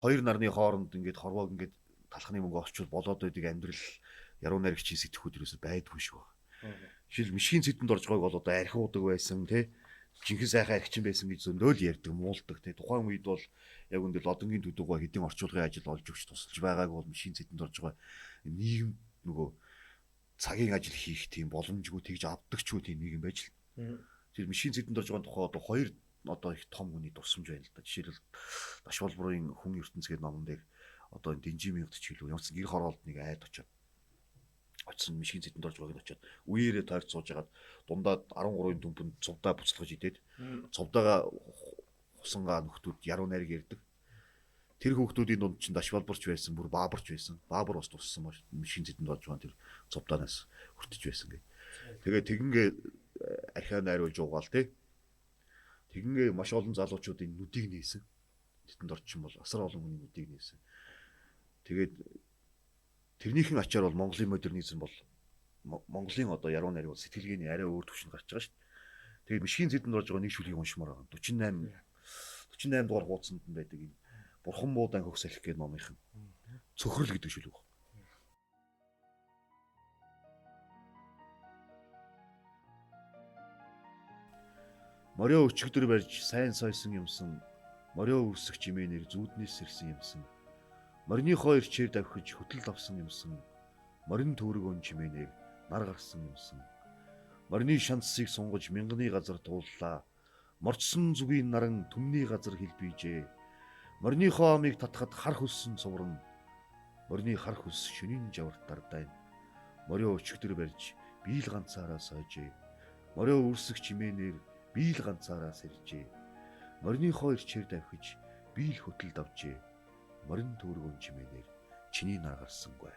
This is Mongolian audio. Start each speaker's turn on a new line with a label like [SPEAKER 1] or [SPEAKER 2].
[SPEAKER 1] Хоёр нарны хооронд ингээд хорвоог ингээд талхны мөнгө олчвол болоод байдаг амьдрал яруу найрагчийн сэтгхүүд ерөөсөй байдгүй шүү. Жишээл мишгийн цэдэнд орж байгааг бол одоо архиудаг байсан тий. Жинхэнэ сайхан архичин байсан гэж зөндөөл ярьдаг, муулдаг тий. Тухайн үед бол яг үндэл одонгийн төдөгөө хэдийн орчуулгын ажил олж өгч тусалж байгааг бол мишгийн цэдэнд орж байгаа нийгэм нөгөө цагийн ажил хийх тийм боломжгүй тэгж авдагчгүй тийм нийгэм байж л. Тэр мишгийн цэдэнд орж байгаа тухай одоо хоёр одоо их том хүний дурсамж байна л да. Жишээлбэл Дашвалбарын хүн ертөнцийн номон дээр одоо энэ Дэнжимийн өдч хэлв. Ямарсан гэр хороолд нэг айд очсон мишгийн цэдэнд орж байгааг нь очиод үеэрээ тойрч сууж хагаад дундаа 13-ын дүмпэнд цувдаа буцалгаж идээд цувдаага хусангаа нөхдүүд яруу найраг ярьдаг. Тэр хүүхдүүдийн дунд чинь Дашвалбарч байсан, бүр Баабарч байсан. Баабар бас туссан маш мишгийн цэдэнд орж байгаа тэр цувдаанаас хүртэж байсан гэ. Тэгээ тэгингээ архиа найруулж угаал тий. Тэгингээ маш олон залуучуудын нүдийг нээсэн. Тэдэнд орчин бол асар олон хүний нүдийг нээсэн. Тэгээд тэрнийхэн ачаар бол Монголын модернизм бол Монголын одоо яруу найраг бол сэтгэлгээний арай өөр түвшинд гарч байгаа шүү дээ. Тэгээд мишгийн цэдэнд орж байгаа нэг шүлгийг уншмаар байгаа. 48 дугаар хуудсанд нь байдаг энэ Бурхан буудан хөх салхи гэдэг номынхан цөхрөл гэдэг шүлэг баг. Морио өчигдөр барьж сайн сойсон юмсан, морио үрсэх чимээнэр зүүднээс сэрсэн юмсан. Морины хоёр чир давхиж хөтөл авсан юмсан. Морин төврөг өн чимээнээр нар гарсан юмсан. Морины шанцыг сунгаж мянганы газар тууллаа. Морчсон зүгийн наран түмний газар хэлбийжээ. Морины хоомыг татхад хар хөлсөн цувран. Морины хар хөлс шөнийн жавартар дайн. Морио өчигдөр барьж бийл ганцаараа сойжээ. Морио үрсэх чимээнээр бийл ганцаараа сэржээ. Морины хоёр чир давхиж бийл хөтөлд авчээ. Морин төврөг өн чимээнээр чиний нар гарсангүй.